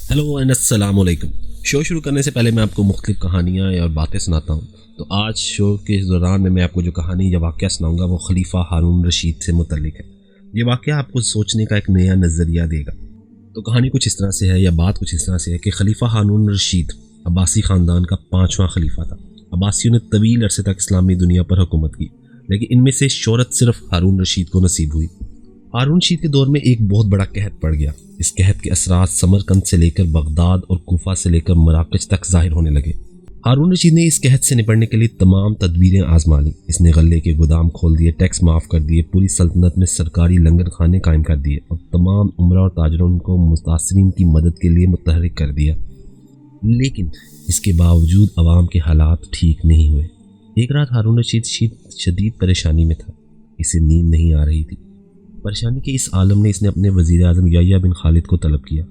Hello and अस्सलाम वालेकुम। Show शुरू करने से पहले मैं आपको मुख्तलिफ कहानियाँ और बातें सुनाता हूँ। तो आज शो के इस दौरान में मैं आपको जो कहानी या वाक़या सुनाऊँगा वो खलीफा हारून रशीद से मुतल्लिक है। ये वाक़या आपको सोचने का एक नया नज़रिया देगा। तो कहानी कुछ इस तरह से है या बात कुछ इस तरह से है कि खलीफा हारून रशीद अब्बासी ख़ानदान का 5वां खलीफा था। अब्बासियों ने तवील अरसे तक इस्लामी दुनिया पर हुकूमत की, लेकिन इनमें से शोहरत सिर्फ हारून रशीद को नसीब हुई। हारून रशीद के दौर में एक बहुत बड़ा कहत पड़ गया। इस कहत के असरात समरकंद से लेकर बगदाद और कोफा से लेकर मराकश तक ज़ाहिर होने लगे। हारून रशीद ने इस कहत से निपटने के लिए तमाम तदबीरें आजमा लीं। इसने गले के गोदाम खोल दिए, टैक्स माफ़ कर दिए, पूरी सल्तनत में सरकारी लंगर खाने कायम कर दिए और तमाम उमरा और ताजरों को मुतासरीन की मदद के लिए मुतहरिक कर दिया। लेकिन इसके बावजूद अवाम के हालात ठीक नहीं हुए। एक रात हारून रशीद शदीद परेशानी में था। इसे नींद नहीं आ रही थी। परेशानी के इस आलम ने इसने अपने वज़ीर आज़म याह्या बिन खालिद को तलब किया।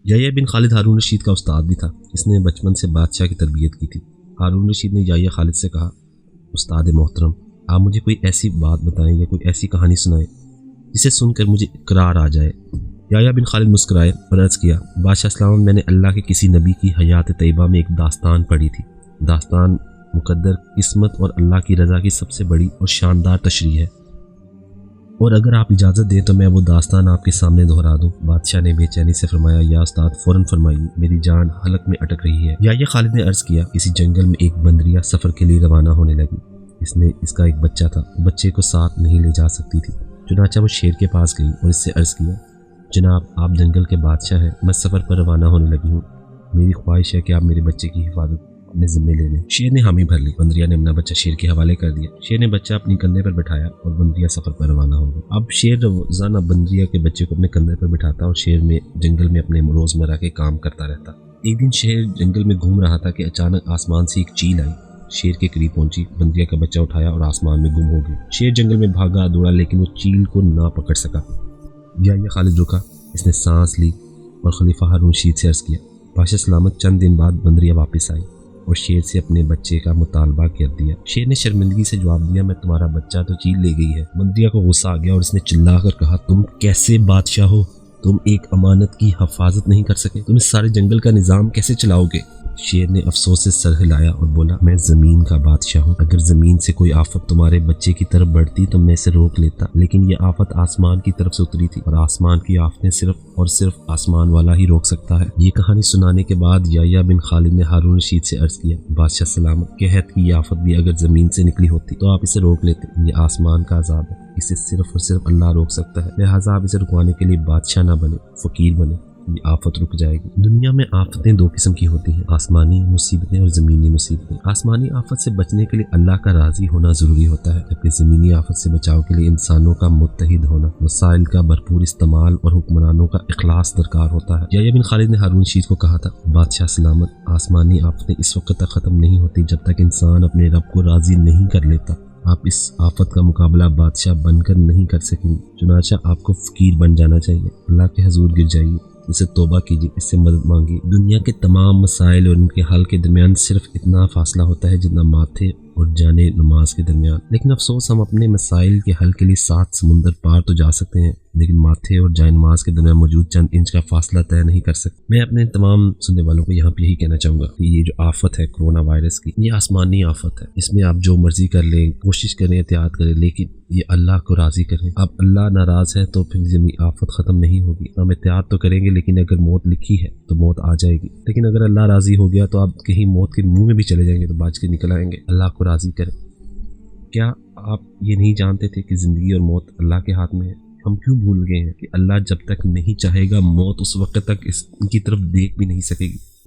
याह्या बिन खालिद हारून रशीद का उस्ताद भी था। इसने बचपन से बादशाह की तरबियत की थी। हारून रशीद ने याह्या खालिद से कहा, उस्ताद मोहतरम, आप मुझे कोई ऐसी बात बताएं या कोई ऐसी कहानी सुनाएं जिसे सुनकर मुझे इकरार आ जाए। याह्या बिन खालिद मुस्कुराए और अर्ज़ किया, बादशाह सलाम, मैंने अल्लाह के किसी नबी की हयात तैयबा में एक दास्तान पढ़ी थी। दास्तान मुकद्दर, किस्मत और अल्लाह की रज़ा की सबसे बड़ी और शानदार तशरीह है, और अगर आप इजाज़त दें तो मैं वो दास्तान आपके सामने दोहरा दूं। बादशाह ने बेचैनी से फरमाया, या उस्ताद फ़ौरन फरमाइए, मेरी जान हलक में अटक रही है। याह्या खालिद ने अर्ज़ किया, किसी जंगल में एक बंदरिया सफ़र के लिए रवाना होने लगी। इसका एक बच्चा था। बच्चे को साथ नहीं ले जा सकती थी। चुनाचा वो शेर के पास गई और इससे अर्ज़ किया, जनाब, आप जंगल के बादशाह हैं, मैं सफ़र पर रवाना होने लगी हूँ। मेरी ख्वाहिश है कि आप मेरे बच्चे की हिफाजत अपने ज़िम्मे ले लें। शेर ने हामी भर ली। बंदरिया ने अपना बच्चा शेर के हवाले कर दिया। शेर ने बच्चा अपनी कंधे पर बिठाया और बंदरिया सफ़र पर रवाना हो गया। अब शेर रोज़ाना बंदरिया के बच्चे को अपने कंधे पर बिठाता और शेर में जंगल में अपने रोज़मर्रा के काम करता रहता। एक दिन शेर जंगल में घूम रहा था कि अचानक आसमान से एक चील आई। शेर के करीब पहुंची, बंदरिया का बच्चा उठाया और आसमान में गुम हो गई। शेर जंगल में भागा दौड़ा, लेकिन वो चील को ना पकड़ सका। याह्या खालिद रुका। इसने सांस ली और खलीफा हारून रशीद से अर्ज़ किया, बादशाह सलामत, चंद दिन बाद बंदरिया वापस आई और शेर से अपने बच्चे का मुतालबा कर दिया। शेर ने शर्मिंदगी से जवाब दिया, मैं तुम्हारा बच्चा तो चील ले गई है। बंदरिया को गुस्सा आ गया और इसने चिल्लाकर कहा, तुम कैसे बादशाह हो? तुम एक अमानत की हिफाजत नहीं कर सके? तुम इस सारे जंगल का निज़ाम कैसे चलाओगे? शेर ने अफसोस से सर हिलाया और बोला, मैं ज़मीन का बादशाह हूँ। अगर ज़मीन से कोई आफत तुम्हारे बच्चे की तरफ बढ़ती तो मैं इसे रोक लेता, लेकिन ये आफत आसमान की तरफ से उतरी थी और आसमान की आफतें सिर्फ और सिर्फ आसमान वाला ही रोक सकता है। ये कहानी सुनाने के बाद याह्या बिन खालिद ने हारून रशीद से अर्ज़ किया, बादशाह सलामत, कहत की ये आफत भी अगर ज़मीन से निकली होती तो आप इसे रोक लेते। ये आसमान का अज़ाब है, इसे सिर्फ और सिर्फ अल्लाह रोक सकता है। लिहाजा आप इसे रुकवाने के लिए बादशाह ना बने, फ़कीर बने, ये आफत रुक जाएगी। दुनिया में आफतें दो किस्म की होती हैं, आसमानी मुसीबतें और ज़मीनी मुसीबतें। आसमानी आफत से बचने के लिए अल्लाह का राज़ी होना ज़रूरी होता है, जबकि ज़मीनी आफत से बचाव के लिए इंसानों का मुत्तहिद होना, वसाइल का भरपूर इस्तेमाल और हुक्मरानों का इखलास दरकार होता है। याह्या बिन खालिद ने हारून रशीद को कहा था, बादशाह सलामत, आसमानी आफतें इस वक्त तक ख़त्म नहीं होती जब तक इंसान अपने रब को राज़ी नहीं कर लेता। आप इस आफत का मुकाबला बादशाह बनकर नहीं कर सकेंगे, चुनाचा आपको फ़कीर बन जाना चाहिए। अल्लाह के हजूर गिर जाइए, इसे तौबा कीजिए, इससे मदद मांगिए। दुनिया के तमाम मसाइल और उनके हल के दरमियान सिर्फ इतना फासला होता है जितना माथे और जाने नमाज के दरमियान। लेकिन अफसोस, हम अपने मसाइल के हल के लिए 7 समुंदर पार तो जा सकते हैं, लेकिन माथे और जाए नमाज के दरमियान मौजूद चंद इंच का फासला तय नहीं कर सकते। मैं अपने तमाम सुनने वालों को यहाँ पे यही कहना चाहूँगा कि ये जो आफत है कोरोना वायरस की, ये आसमानी आफत है। इसमें आप जो मर्जी कर लें, कोशिश करें, एहतियात करें, लेकिन ये अल्लाह को राज़ी करें। अब अल्लाह नाराज़ है तो फिर जमी आफत ख़त्म नहीं होगी। हम एहतियात तो करेंगे, लेकिन अगर मौत लिखी है तो मौत आ जाएगी। लेकिन अगर अल्लाह राज़ी हो गया तो आप कहीं मौत के मुंह में भी चले जाएंगे तो बच के निकल आएंगे। अल्लाह को राज़ी करें। क्या आप ये नहीं जानते थे कि ज़िंदगी और मौत अल्लाह के हाथ में है? हम क्यों भूल गए हैं कि अल्लाह जब तक नहीं चाहेगा, मौत उस वक्त तक इनकी तरफ देख भी नहीं सकेगी।